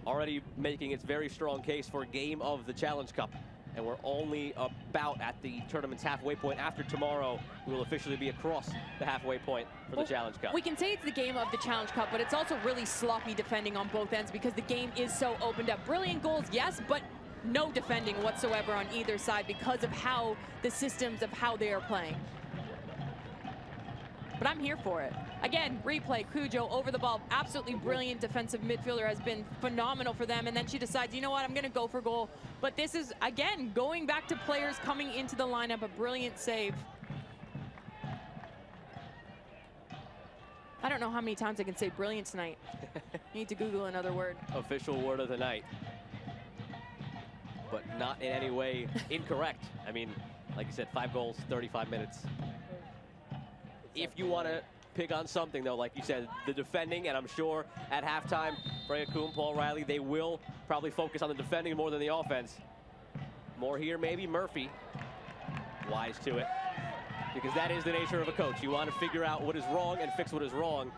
already making its very strong case for game of the Challenge Cup. And we're only about at the tournament's halfway point. After tomorrow, we will officially be across the halfway point for the Challenge Cup. We can say it's the game of the Challenge Cup, but it's also really sloppy defending on both ends because the game is so opened up. Brilliant goals, yes, but no defending whatsoever on either side because of how the systems of how they are playing. But I'm here for it. Again, replay, Cujo over the ball. Absolutely brilliant defensive midfielder, has been phenomenal for them. And then she decides, you know what, I'm going to go for goal. But this is, again, going back to players coming into the lineup, a brilliant save. I don't know how many times I can say brilliant tonight. Need to Google another word. Official word of the night. But not in any way incorrect. I mean, like you said, 5 goals, 35 minutes. If you want to pick on something, though, like you said, the defending, and I'm sure at halftime, Freya Kuhn, Paul Riley, they will probably focus on the defending more than the offense. More here, maybe Murphy. Wise to it, because that is the nature of a coach. You want to figure out what is wrong and fix what is wrong.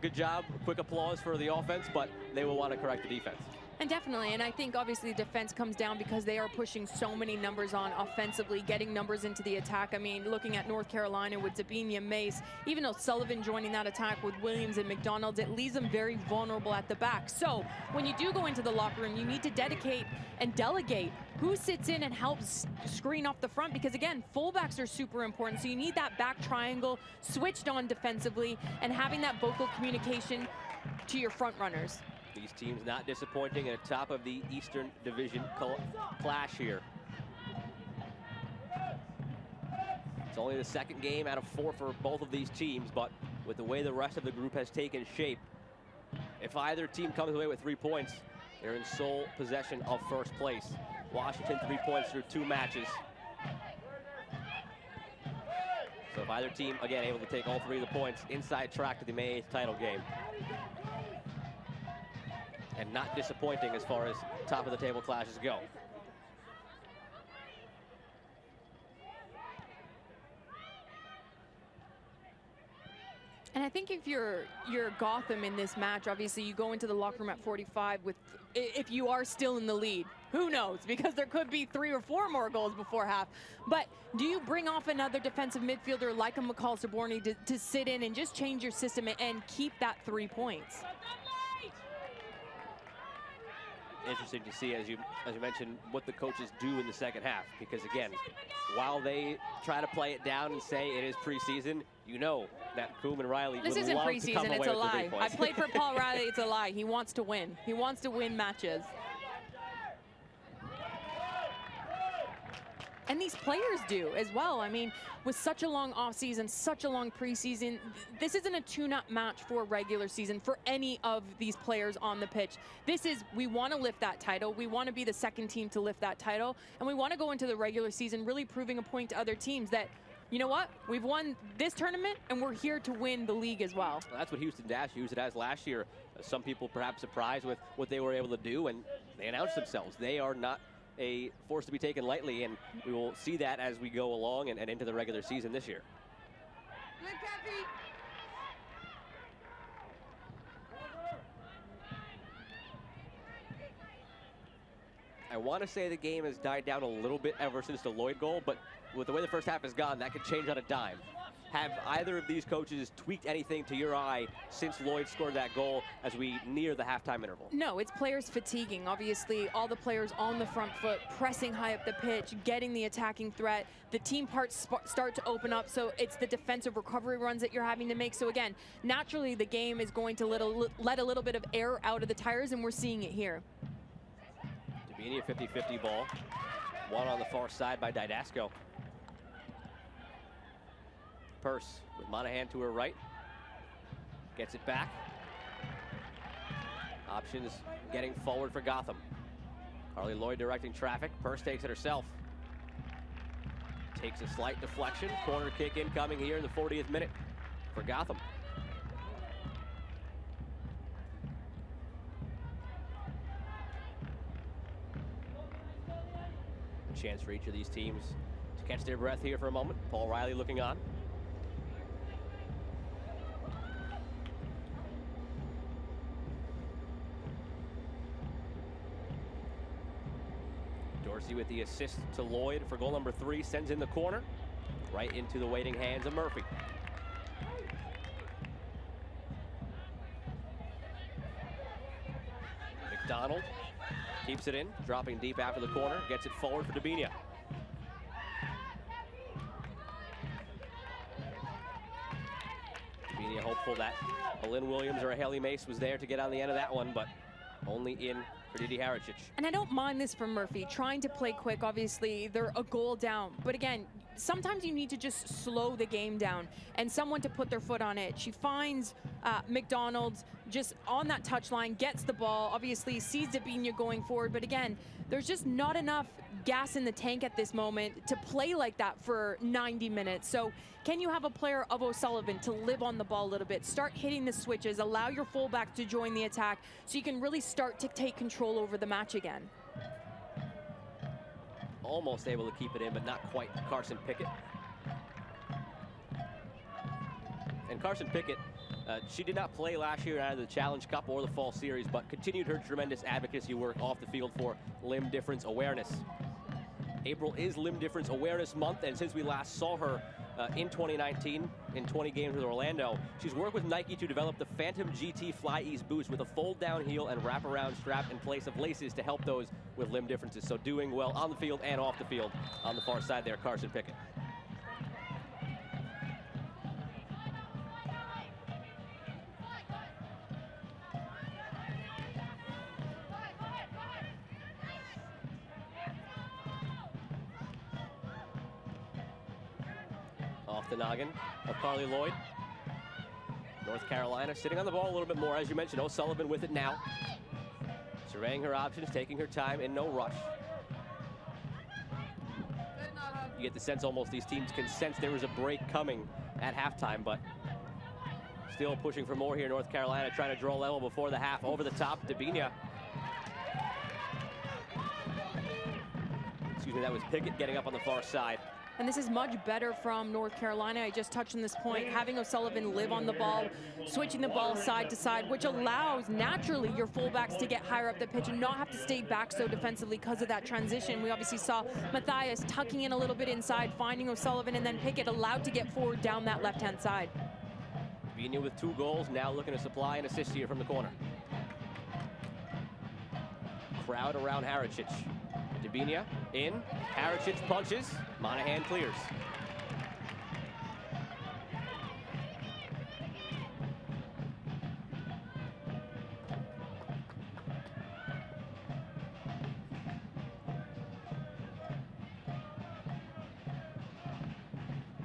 Good job, quick applause for the offense, but they will want to correct the defense. And definitely, and I think obviously defense comes down because they are pushing so many numbers on offensively, getting numbers into the attack. I mean, looking at North Carolina with Zabinia, Mace, even though Sullivan joining that attack with Williams and McDonald, it leaves them very vulnerable at the back. So when you do go into the locker room, you need to dedicate and delegate who sits in and helps screen off the front, because again, fullbacks are super important. So you need that back triangle switched on defensively and having that vocal communication to your front runners. These teams not disappointing at the top of the Eastern Division clash here. It's only the second game out of 4 for both of these teams, but with the way the rest of the group has taken shape, if either team comes away with 3 points, they're in sole possession of first place. Washington 3 points through 2 matches. So if either team, again, able to take all 3 of the points, inside track to the May 8th title game. And not disappointing as far as top of the table clashes go. And I think if you're Gotham in this match, obviously you go into the locker room at 45 with, if you are still in the lead, who knows? Because there could be 3 or 4 more goals before half. But do you bring off another defensive midfielder like a McCall Saborni to sit in and just change your system and keep that 3 points? Interesting to see, as you mentioned, what the coaches do in the second half. Because again, while they try to play it down and say it is preseason, you know that Coombe and Riley this would isn't love preseason, to come away it's a with the 3 lie. points. I played for Paul Riley, it's a lie. He wants to win. He wants to win matches. And these players do as well. I mean, with such a long offseason, such a long preseason, this isn't a tune-up match for regular season for any of these players on the pitch. This is, we want to lift that title. We want to be the second team to lift that title. And we want to go into the regular season really proving a point to other teams that, you know what, we've won this tournament and we're here to win the league as well. That's what Houston Dash used it as last year. Some people perhaps surprised with what they were able to do, and they announced themselves. They are not a force to be taken lightly, and we will see that as we go along and into the regular season this year. I want to say the game has died down a little bit ever since the Lloyd goal, but with the way the first half has gone, that could change on a dime. Have either of these coaches tweaked anything to your eye since Lloyd scored that goal as we near the halftime interval? No, it's players fatiguing. Obviously, all the players on the front foot, pressing high up the pitch, getting the attacking threat. The team parts start to open up, so it's the defensive recovery runs that you're having to make. So again, naturally, the game is going to let a little bit of air out of the tires, and we're seeing it here. Dabinia, 50-50 ball. One on the far side by Didasco. Purse with Monahan to her right. Gets it back. Options getting forward for Gotham. Carly Lloyd directing traffic. Purse takes it herself. Takes a slight deflection. Corner kick incoming here in the 40th minute for Gotham. A chance for each of these teams to catch their breath here for a moment. Paul Riley looking on. Dorsey with the assist to Lloyd for goal number 3, sends in the corner, right into the waiting hands of Murphy. McDonald keeps it in, dropping deep after the corner, gets it forward for Dabinia. Dabinia hopeful that a Lynn Williams or a Haley Mace was there to get on the end of that one, but only in for Didi Haricic. And I don't mind this from Murphy, trying to play quick. Obviously, they're a goal down. But again, sometimes you need to just slow the game down and someone to put their foot on it. She finds McDonald's just on that touchline, gets the ball, obviously sees Dabinia going forward. But again, there's just not enough gas in the tank at this moment to play like that for 90 minutes. So can you have a player of O'Sullivan to live on the ball a little bit, start hitting the switches, allow your fullback to join the attack so you can really start to take control over the match again? Almost able to keep it in, but not quite. Carson Pickett. And Carson Pickett, she did not play last year in either the Challenge Cup or the Fall Series, but continued her tremendous advocacy work off the field for limb difference awareness. April is Limb Difference Awareness Month, and since we last saw her in 2019 in 20 games with Orlando, she's worked with Nike to develop the Phantom GT Fly Ease boots with a fold-down heel and wrap-around strap in place of laces to help those with limb differences. So doing well on the field and off the field on the far side there, Carson Pickett. Off the noggin of Carly Lloyd. North Carolina sitting on the ball a little bit more, as you mentioned. O'Sullivan with it now. Surveying her options, taking her time in no rush. You get the sense almost these teams can sense there was a break coming at halftime, but still pushing for more here. North Carolina trying to draw level before the half. Over the top, Dabinia. Excuse me, that was Pickett getting up on the far side. And this is much better from North Carolina. I just touched on this point, having O'Sullivan live on the ball, switching the ball side to side, which allows naturally your fullbacks to get higher up the pitch and not have to stay back so defensively because of that transition. We obviously saw Matthias tucking in a little bit inside, finding O'Sullivan, and then Pickett allowed to get forward down that left-hand side. Dabinia with 2 goals, now looking to supply an assist here from the corner. Crowd around Haricic. Dabinia in, Haricic punches, Monahan clears.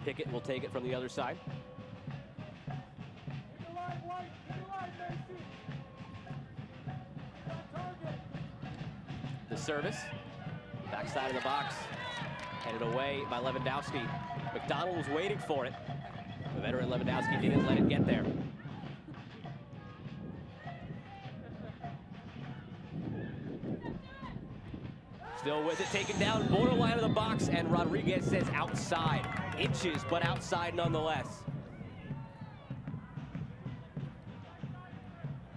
Pickett will take it from the other side. The service. Backside of the box, headed away by Lewandowski. McDonald was waiting for it. The veteran Lewandowski didn't let it get there. Still with it, taken down, borderline of the box, and Rodriguez says outside. Inches, but outside nonetheless.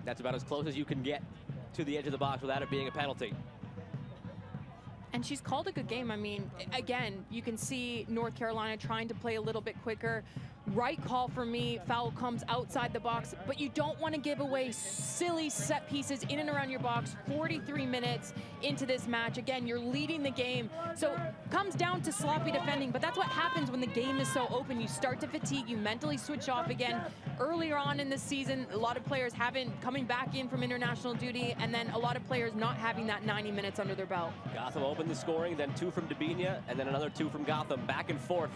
That's about as close as you can get to the edge of the box without it being a penalty. And she's called a good game. I mean, again, you can see North Carolina trying to play a little bit quicker. Right call for me, foul comes outside the box, but you don't want to give away silly set pieces in and around your box. 43 minutes into this match. Again, you're leading the game. So it comes down to sloppy defending, but that's what happens when the game is so open. You start to fatigue, you mentally switch off again. Earlier on in this season, a lot of players coming back in from international duty, and then a lot of players not having that 90 minutes under their belt. Gotham opened the scoring, then 2 from Dabinia, and then another 2 from Gotham. Back and forth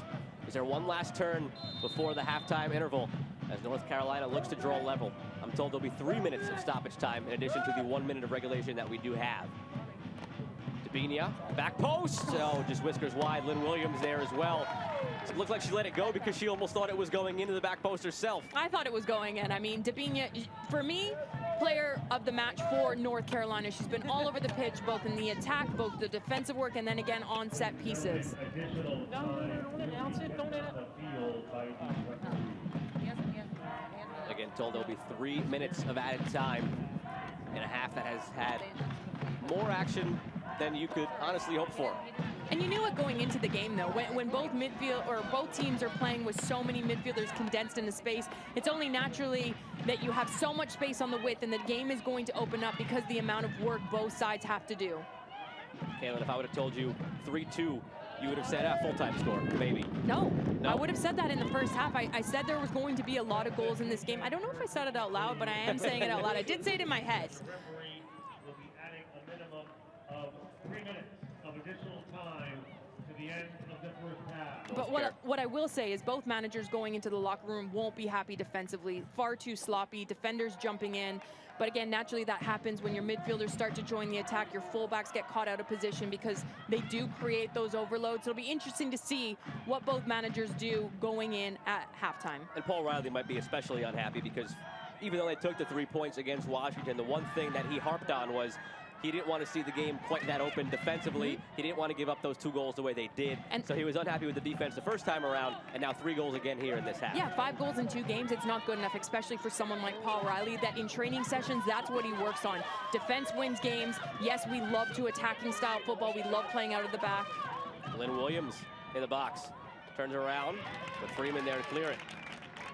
Is there one last turn before the halftime interval as North Carolina looks to draw level? I'm told there'll be 3 minutes of stoppage time in addition to the 1 minute of regulation that we do have. Debinha, back post. Oh, just whiskers wide. Lynn Williams there as well. It looked like she let it go because she almost thought it was going into the back post herself. I thought it was going in. I mean, Debinha, for me, player of the match for North Carolina. She's been all over the pitch, both in the attack, both the defensive work, and then again on set pieces. No, don't announce it. Don't announce it. Again, told there'll be 3 minutes of added time in a half that has had more action than you could honestly hope for. And you knew it going into the game, though. When both both teams are playing with so many midfielders condensed into space, it's only naturally that you have so much space on the width, and the game is going to open up because the amount of work both sides have to do. Kaylin, if I would have told you 3-2, you would have said full-time score, maybe. No, I would have said that in the first half. I said there was going to be a lot of goals in this game. I don't know if I said it out loud, but I am saying it out loud. I did say it in my head. Referee will be adding a minimum of 3 minutes of additional time to the end of the first half. But what I will say is both managers going into the locker room won't be happy defensively. Far too sloppy, defenders jumping in. But again, naturally that happens when your midfielders start to join the attack. Your fullbacks get caught out of position because they do create those overloads. So it'll be interesting to see what both managers do going in at halftime. And Paul Riley might be especially unhappy because even though they took the 3 points against Washington, the one thing that he harped on was he didn't want to see the game quite that open defensively. He didn't want to give up those 2 goals the way they did. And so he was unhappy with the defense the first time around, and now 3 goals again here in this half. Yeah, 5 goals in 2 games, it's not good enough, especially for someone like Paul Riley, that in training sessions, that's what he works on. Defense wins games. Yes, we love to attacking style football. We love playing out of the back. Lynn Williams in the box. Turns around, but Freeman there to clear it.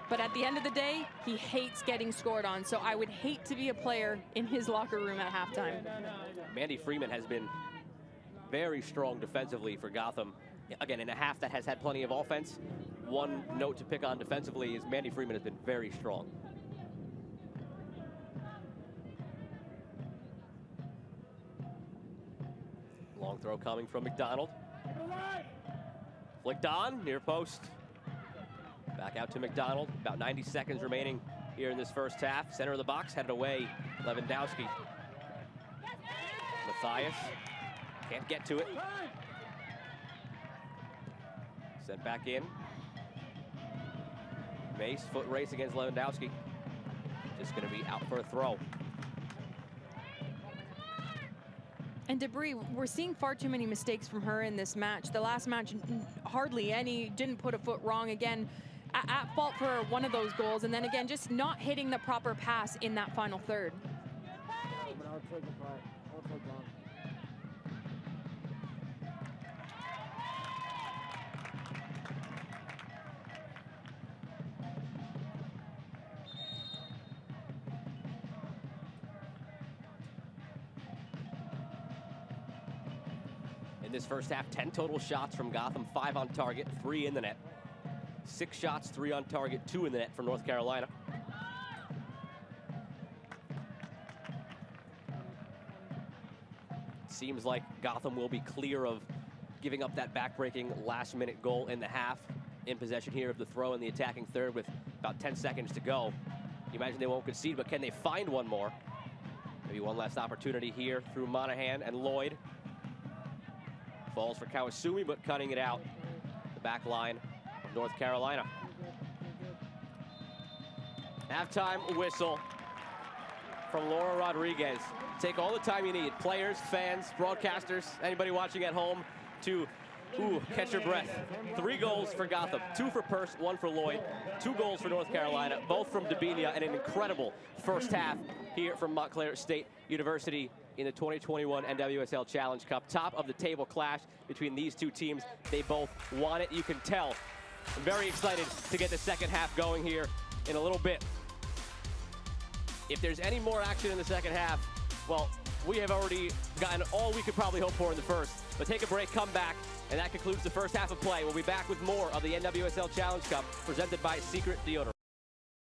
But at the end of the day, he hates getting scored on. So I would hate to be a player in his locker room at halftime. Mandy Freeman has been very strong defensively for Gotham. Again, in a half that has had plenty of offense, one note to pick on defensively is Mandy Freeman has been very strong. Long throw coming from McDonald. Flicked on, near post. Back out to McDonald, about 90 seconds remaining here in this first half. Center of the box, headed away, Lewandowski. Matthias, can't get to it. Sent back in. Mace, foot race against Lewandowski. Just gonna be out for a throw. And Debris, we're seeing far too many mistakes from her in this match. The last match, hardly any, didn't put a foot wrong. Again, at fault for one of those goals, and then again, just not hitting the proper pass in that final third. In this first half, 10 total shots from Gotham, 5 on target, 3 in the net. 6 shots, 3 on target, 2 in the net for North Carolina. Seems like Gotham will be clear of giving up that back-breaking last-minute goal in the half. In possession here of the throw in the attacking third with about 10 seconds to go. You imagine they won't concede, but can they find one more? Maybe one last opportunity here through Monahan and Lloyd. Falls for Kawasumi, but cutting it out. The back line of North Carolina. Halftime whistle from Laura Rodriguez. Take all the time you need. Players, fans, broadcasters, anybody watching at home to catch your breath. 3 goals for Gotham, 2 for Purse, 1 for Lloyd. 2 goals for North Carolina, both from Debinha, and an incredible first half here from Montclair State University in the 2021 NWSL Challenge Cup. Top of the table clash between these 2 teams. They both want it, you can tell. I'm very excited to get the second half going here in a little bit. If there's any more action in the second half, well, we have already gotten all we could probably hope for in the first. But take a break, come back, and that concludes the first half of play. We'll be back with more of the NWSL Challenge Cup presented by Secret Deodorant.